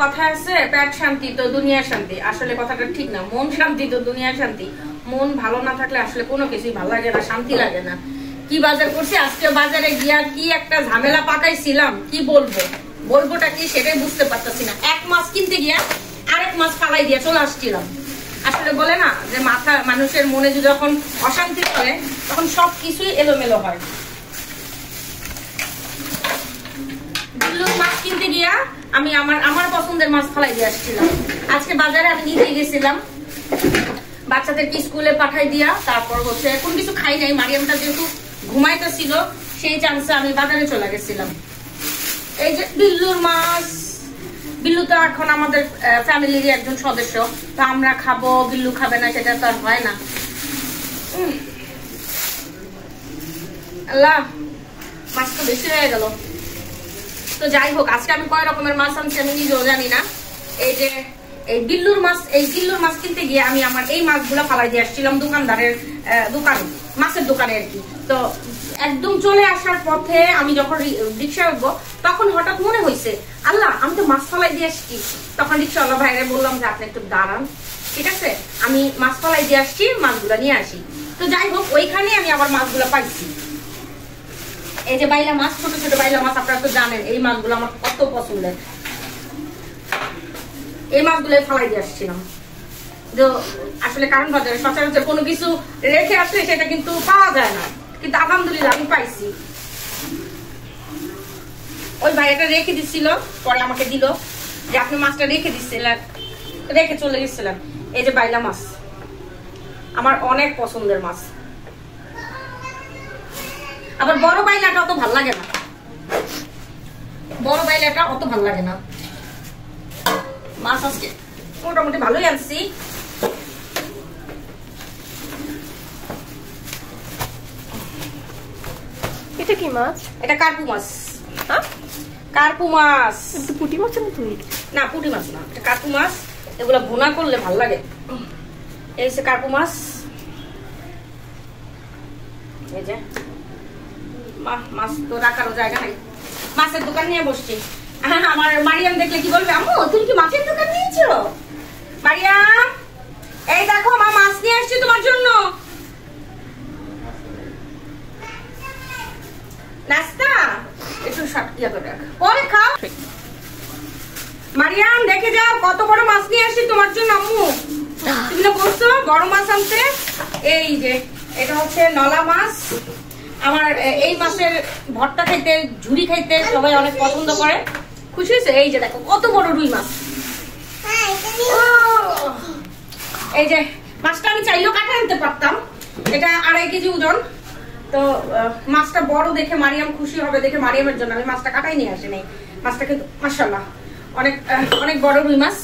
কথা আছে পেট শান্তি তো দুনিয়া শান্তি, আসলে কথাটা ঠিক না। মন শান্তি তো দুনিয়া শান্তি। মন ভালো না থাকলে আসলে কোনো কিছুই ভালো লাগে না, শান্তি লাগে না। কি বাজার করছি আজকে, বাজারে গিয়া কি একটা ঝামেলা পাকাইছিলাম, কি বলবোটা কি সেটাই বুঝতে পারতেছি না। এক মাছ কিনতে গিয়া আরেক মাছ ফালাই দিয়ে চলে আসছিলাম। আসলে বলে না যে মানুষের মনে যখন অশান্তি করে তখন সবকিছুই এলোমেলো হয়। মাছ কিনতে গিয়া আমি আমার পছন্দের মাছ ফালাই দিয়ে আসছিলাম। আজকে বাজারে আমি নিতে গেছিলাম বাচ্চাদেরকে স্কুলে পাঠাই দিয়া, তারপর হচ্ছে কোন কিছু খাই নাই, মারিয়ামটা যেহেতু ঘুমাইতেছিল সেই চান্সে আমি বাজারে চলে গেছিলাম। এই যে বিল্লুর মাছ, বিল্লু তো এখন আমাদের ফ্যামিলির একজন সদস্য, তো আমরা খাবো, বিল্লু খাবে না সেটা তো আর হয় না। আল্লাহ, মাছ তো বেশি হয়ে গেল। তো যাই হোক, আজকে আমি কয় রকমের মাছ আনছি আমি নিজেও জানি না। এই যে এই বিল্লুর মাছ কিনতে গিয়ে আমি আমার এই মাছগুলো ফালাই দিয়ে আসছিলাম দোকানদারের দোকানে, মাছের দোকানে আর কি। তো একদম চলে আসার পথে আমি যখন রিক্সায় উঠবো তখন হঠাৎ মনে হয়েছে, আল্লাহ আমি তো মাছ ফালাই দিয়ে আসছি। তখন রিক্সাওয়ালা ভাইরে বললাম যে আপনি একটু দাঁড়ান, ঠিক আছে, আমি মাছ ফালাই দিয়ে আসছি, মাছগুলো নিয়ে আসি। তো যাই হোক, ওইখানে আমি আবার মাছগুলো পাইছি। এই যে বাইলা মাছ, ছোট ছোট বাইলা মাছ, আপনারা তো জানেন এই মাছগুলো আমার কত পছন্দের। এই মাছগুলো ফালাই দিয়ে আসছিলাম। তো আসলে কারণ বাজারে সচরাচর কোনো কিছু রেখে আসলে সেটা কিন্তু পাওয়া যায় না, কিন্তু আলহামদুলিল্লাহ আমি পাইছি। ওই ভাইয়াটা রেখে দিচ্ছিল, পরে আমাকে দিল যে আপনি মাছটা রেখে দিচ্ছিলেন, রেখে চলে গেছিলেন। এই যে বাইলা মাছ আমার অনেক পছন্দের মাছ। আবার বড় বাইলাটা অত ভাল লাগে না, বড় বাইলাটা অত ভাল লাগে না। মাছ আজকে মোটামুটি ভালোই আনছি। এটা কি মাছ? এটা কার্পু মাছ। হ্যাঁ, কার্পু মাছ। পুঁটি মাছের মতো না, পুঁটি মাছ না, এটা কার্পু মাছ। এগুলা ভুনা করলে ভাল লাগে। এই যে কার্পু মাছ, এই যে মাছ তো রাখারও জায়গা নাই, মাছের দোকান নিয়ে বসছি। আমার মারিয়াম দেখলে কি বলবে, আম্মু তুমি কি মাছের দোকান নিয়েছো? মারিয়াম, এই দেখো মা মাছ নিয়ে আসছি তোমার জন্য। নাস্তা একটু ইয়া করে রাখ, পরে খাও। মারিয়াম দেখে যাও কত বড় মাছ নিয়ে আসছি তোমার জন্য। আম্মু তুমি না বলছো বড় মাছ আনতে। এই যে এটা হচ্ছে নলা মাছ। আমার এই মাছের ভর্তা খাইতে, ঝুরি খাইতে সবাই অনেক পছন্দ করে। খুশি হয়েছে? এই যে দেখো কত বড় রুই মাছ। এই যে মাছটা আমি চাইলেও কাটা আনতে পারতাম, এটা 2.5 কেজি ওজন। তো মাছটা বড় দেখে মারিয়াম খুশি হবে দেখে মারিয়ামের জন্য আমি মাছটা কাটাই নিয়ে আসি নাই। মাছটা কিন্তু মাশাআল্লাহ অনেক অনেক বড় রুই মাছ।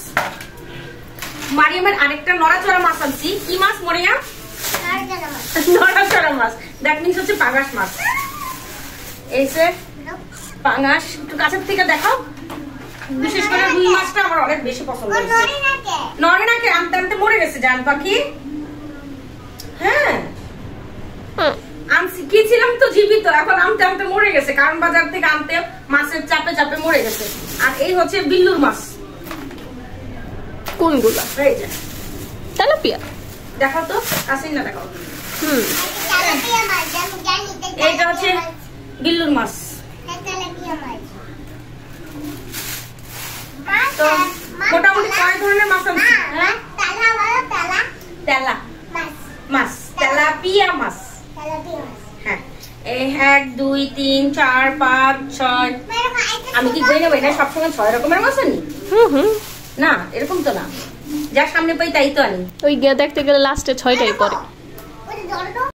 মারিয়ামের আরেকটা নড়াচড়া মাছ আনছি। কি মাছ মারিয়াম? নড়াচড়া মাছ, দ্যাট মিন্স হচ্ছে পাঙাশ মাছ। এই যে পাঙাশ, একটু কাছের থেকে দেখাও। বিশেষ করে রুই মাছটা আমার অনেক বেশি পছন্দ হয়েছে। নড়ে নাকে আনতে আনতে মরে গেছে জান পাখি। হ্যাঁ আনছি, কি ছিলাম তো জীবিত, এখন আনতে আনতে মরে গেছে, কারণ বাজার থেকে আনতে মাছের চাপে চাপে মরে গেছে। আর এই হচ্ছে বিল্লুর মাছ। কোনগুলা? এই যে তেলাপিয়া। দেখাও তো, কাছে না দেখাও। এইটা হচ্ছে বিল্লুর মাছ। তো মোটামুটি কয় ধরনের মাছ আনছি? তেলা মাছ, তেলাপিয়া মাছ। হ্যাঁ, 1 2 3 4 5 6। আমি কি বই নেবো? এটা সবসময় 6 রকমের মাছ আনি? না, এরকম তো না, যার সামনে পাই তাই তো আনি। ওই দেখতে গেলে লাস্টে 6টাই পড়ে।